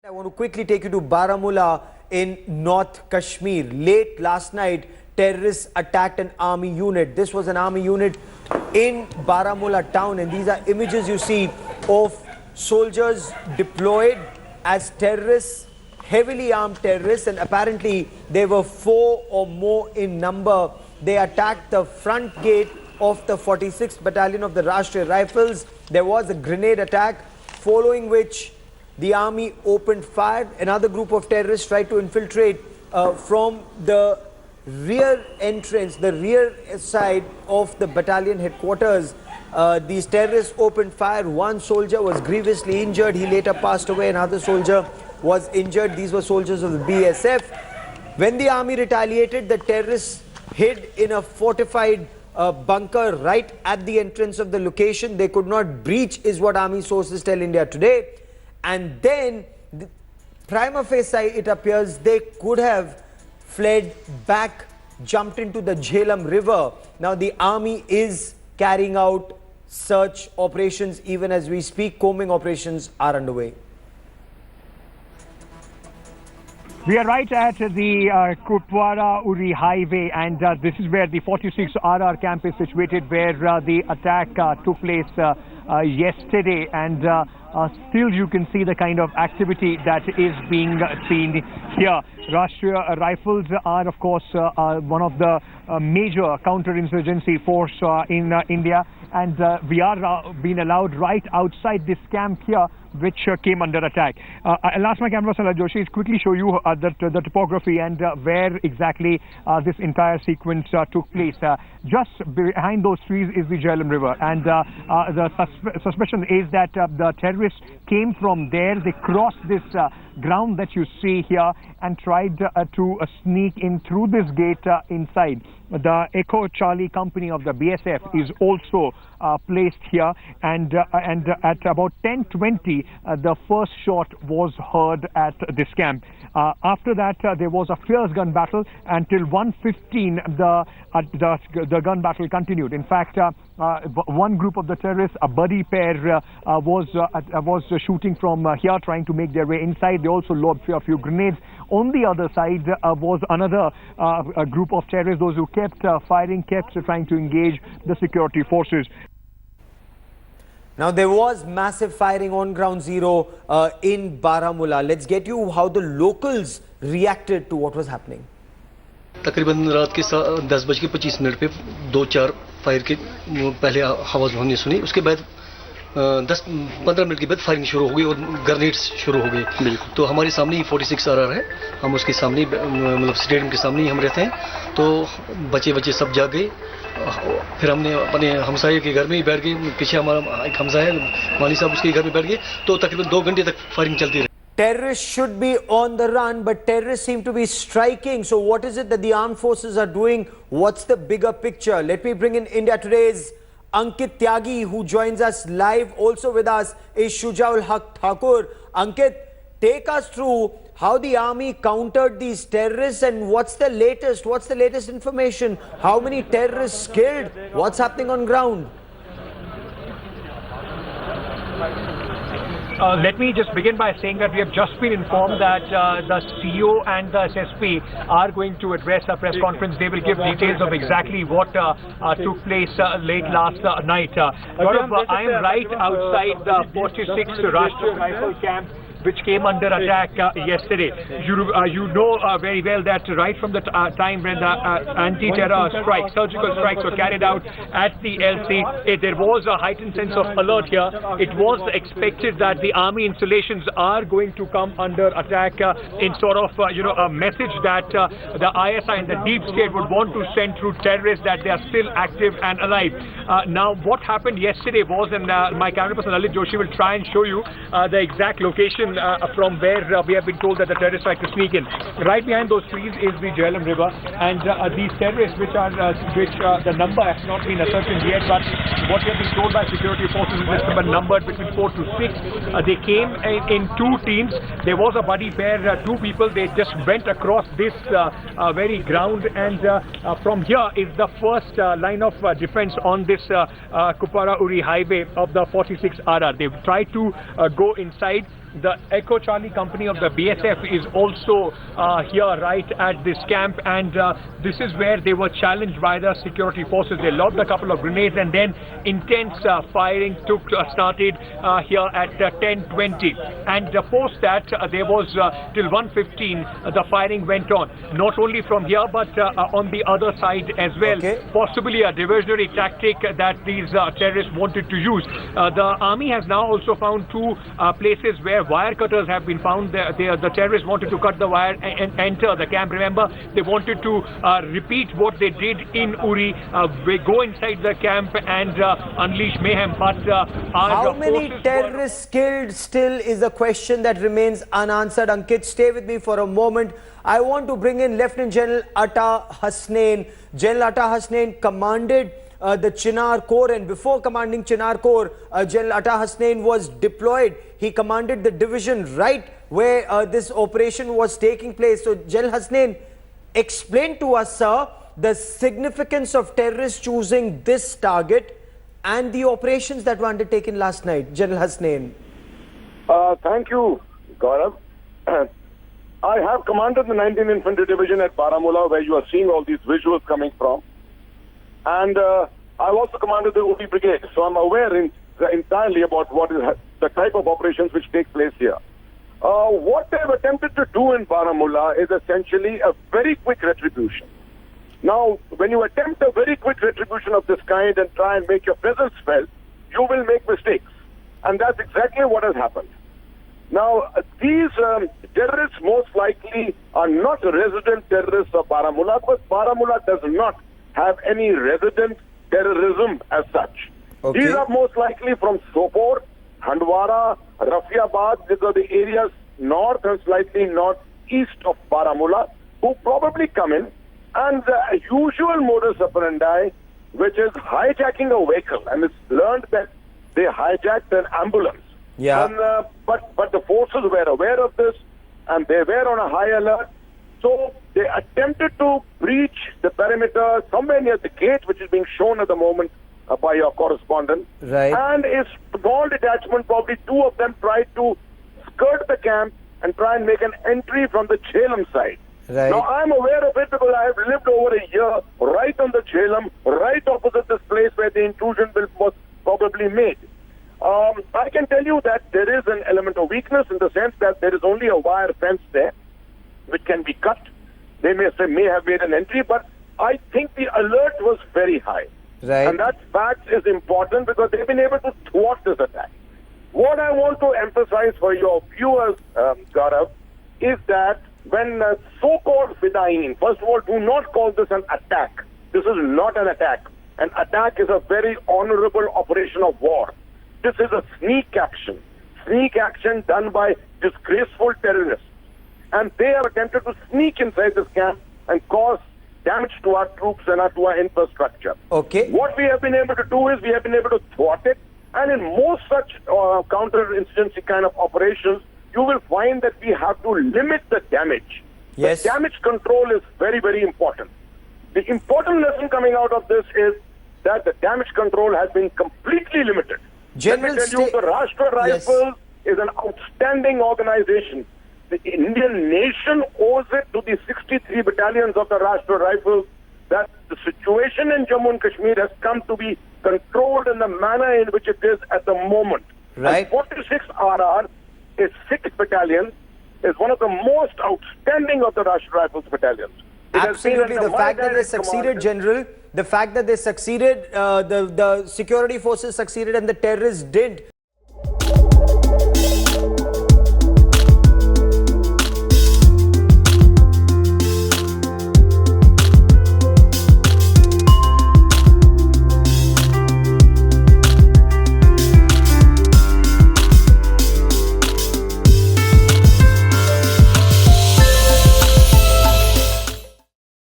I want to quickly take you to Baramulla in North Kashmir. Late last night, terrorists attacked an army unit. This was an army unit in Baramulla town, and these are images you see of soldiers deployed as terrorists, heavily armed terrorists, and apparently they were 4 or more in number. They attacked the front gate of the 46th Battalion of the Rashtriya Rifles. There was a grenade attack, following which the army opened fire. Another group of terrorists tried to infiltrate from the rear entrance, the rear side of the battalion headquarters. These terrorists opened fire. One soldier was grievously injured. He later passed away. Another soldier was injured. These were soldiers of the BSF. When the army retaliated, the terrorists hid in a fortified bunker right at the entrance of the location. They could not breach, is what army sources tell India Today. And then, prima facie, it appears they could have fled back, jumped into the Jhelum River. Now, the army is carrying out search operations even as we speak. Combing operations are underway. We are right at the Kupwara-Uri highway, and this is where the 46 RR camp is situated, where the attack took place yesterday, and still you can see the kind of activity that is being seen here. Rashtriya Rifles are, of course, one of the major counter-insurgency force in India, and we are being allowed right outside this camp here, which came under attack. I'll ask my camera person Joshi to quickly show you the topography and where exactly this entire sequence took place. Just behind those trees is the Jhelum River, and the suspicion is that the terrorists came from there. They crossed this ground that you see here and tried to sneak in through this gate inside. The Echo Charlie company of the BSF is also placed here, and at about 10:20 the first shot was heard at this camp. After that there was a fierce gun battle until 1:15. The gun battle continued. In fact, one group of the terrorists, a buddy pair, was shooting from here, trying to make their way inside. They also lobbed a few grenades. On the other side was another group of terrorists, those who kept firing, kept trying to engage the security forces. Now, there was massive firing on ground zero in Baramulla. Let's get you how the locals reacted to what was happening. तकरीबन रात के 10:25 पे 2-4 fire के पहले आवाज़ हमने सुनी. उसके बाद 10-15 मिनट के बाद फायरिंग शुरू हो गई और ग्रेनेड्स शुरू हो गए. तो हमारे सामने ही 46 RR है. हम उसके सामने, मतलब स्टेडियम के सामने ही हम रहते हैं. तो बच्चे सब जाग गए. फिर हमने अपने हमसाये के घर में ही बैठ गए. पीछे हमारा एक हमसा है, माली साहब, उसके घर में बैठ गए. तो तकरीबन 2 घंटे तक फायरिंग चलती रही. Terrorists should be on the run, but terrorists seem to be striking. So what is it that the armed forces are doing? What's the bigger picture? Let me bring in India Today's Ankit Tyagi, who joins us live. Also with us is Shujaul Haq Thakur. Ankit, take us through how the army countered these terrorists and what's the latest information? How many terrorists killed? What's happening on ground? Let me just begin by saying that we have just been informed that the CEO and the SSP are going to address a press conference. They will give details of exactly what took place late last night. I am right outside the 46th Rashtriya Rifle camp, which came under attack yesterday. You know very well that right from the time when the anti-terror strikes, surgical strikes were carried out at the LC, there was a heightened sense of alert here. It was expected that the army installations are going to come under attack in sort of a message that the ISI and the deep state would want to send through terrorists, that they are still active and alive. Now, what happened yesterday was, and my camera person Lalit Joshi will try and show you the exact location from where we have been told that the terrorists tried to sneak in. Right behind those trees is the Jhelum River, and these terrorists, which the number has not been ascertained yet, but what we have been told by security forces is this number numbered between 4 to 6. They came in 2 teams. There was a buddy pair, 2 people. They just went across this very ground, and from here is the first line of defense on this Kupwara-Uri highway of the 46 RR. They tried to go inside. the Echo Charlie company of the BSF is also here right at this camp, and this is where they were challenged by the security forces. They lobbed a couple of grenades, and then intense firing started here at 10:20, and post that there was till 1:15 the firing went on, not only from here but on the other side as well. Okay. Possibly a diversionary tactic that these terrorists wanted to use. The army has now also found two places where wire cutters have been found. The terrorists wanted to cut the wire and enter the camp. Remember, they wanted to repeat what they did in Uri, go inside the camp and unleash mayhem. But how many terrorists killed still is a question that remains unanswered. Ankit, stay with me for a moment. I want to bring in Lieutenant General Atta Hasnain. General Atta Hasnain commanded the Chinar Corps, and before commanding Chinar Corps, General Atta Hasnain was deployed. He commanded the division right where this operation was taking place. So, General Hasnain, explain to us, sir, the significance of terrorists choosing this target and the operations that were undertaken last night. General Hasnain. Thank you, Gaurav. I have commanded the 19th Infantry Division at Baramulla, where you are seeing all these visuals coming from. And I've also commanded the Uri Brigade, so I'm aware entirely about what is the type of operations which take place here. What they've attempted to do in Baramulla is essentially a very quick retribution. Now, when you attempt a very quick retribution of this kind and try and make your presence felt, you will make mistakes. And that's exactly what has happened. Now, these terrorists most likely are not resident terrorists of Baramulla, but Baramulla does not have any resident terrorism as such. Okay. These are most likely from Sopore, Handwara, Rafiabad. These are the areas north and slightly northeast of Baramulla who probably come in, and the usual modus operandi, which is hijacking a vehicle, and it's learned that they hijacked an ambulance. Yeah. And, but the forces were aware of this, and they were on a high alert. So they attempted to breach the perimeter somewhere near the gate, which is being shown at the moment by your correspondent. Right. And a small detachment, probably two of them, tried to skirt the camp and try and make an entry from the Jhelum side. Right. Now, I'm aware of it because I have lived over a year right on the Jhelum, right opposite this place where the intrusion was probably made. I can tell you that there is an element of weakness in the sense that there is only a wire fence there, which can be cut. They may have made an entry, but I think the alert was very high. Right. And that fact is important because they've been able to thwart this attack. What I want to emphasize for your viewers, Gaurav, is that when so-called Fidain, first of all, do not call this an attack. This is not an attack. An attack is a very honorable operation of war. This is a sneak action done by disgraceful terrorists. And they have attempted to sneak inside this camp and cause damage to our troops and to our infrastructure. Okay. What we have been able to do is we have been able to thwart it. And in most such counter-insurgency kind of operations, you will find that we have to limit the damage. Yes. The damage control is very, very important. The important lesson coming out of this is that the damage control has been completely limited. General, Let me tell you, the Rashtriya Rifles is an outstanding organization. The Indian nation owes it to the 63 battalions of the Rashtriya Rifles that the situation in Jammu and Kashmir has come to be controlled in the manner in which it is at the moment. Right. And 46 RR is 6th battalion, is one of the most outstanding of the Rashtriya Rifles battalions. Absolutely. The fact that they succeeded, General, the fact that they succeeded, the security forces succeeded and the terrorists didn't.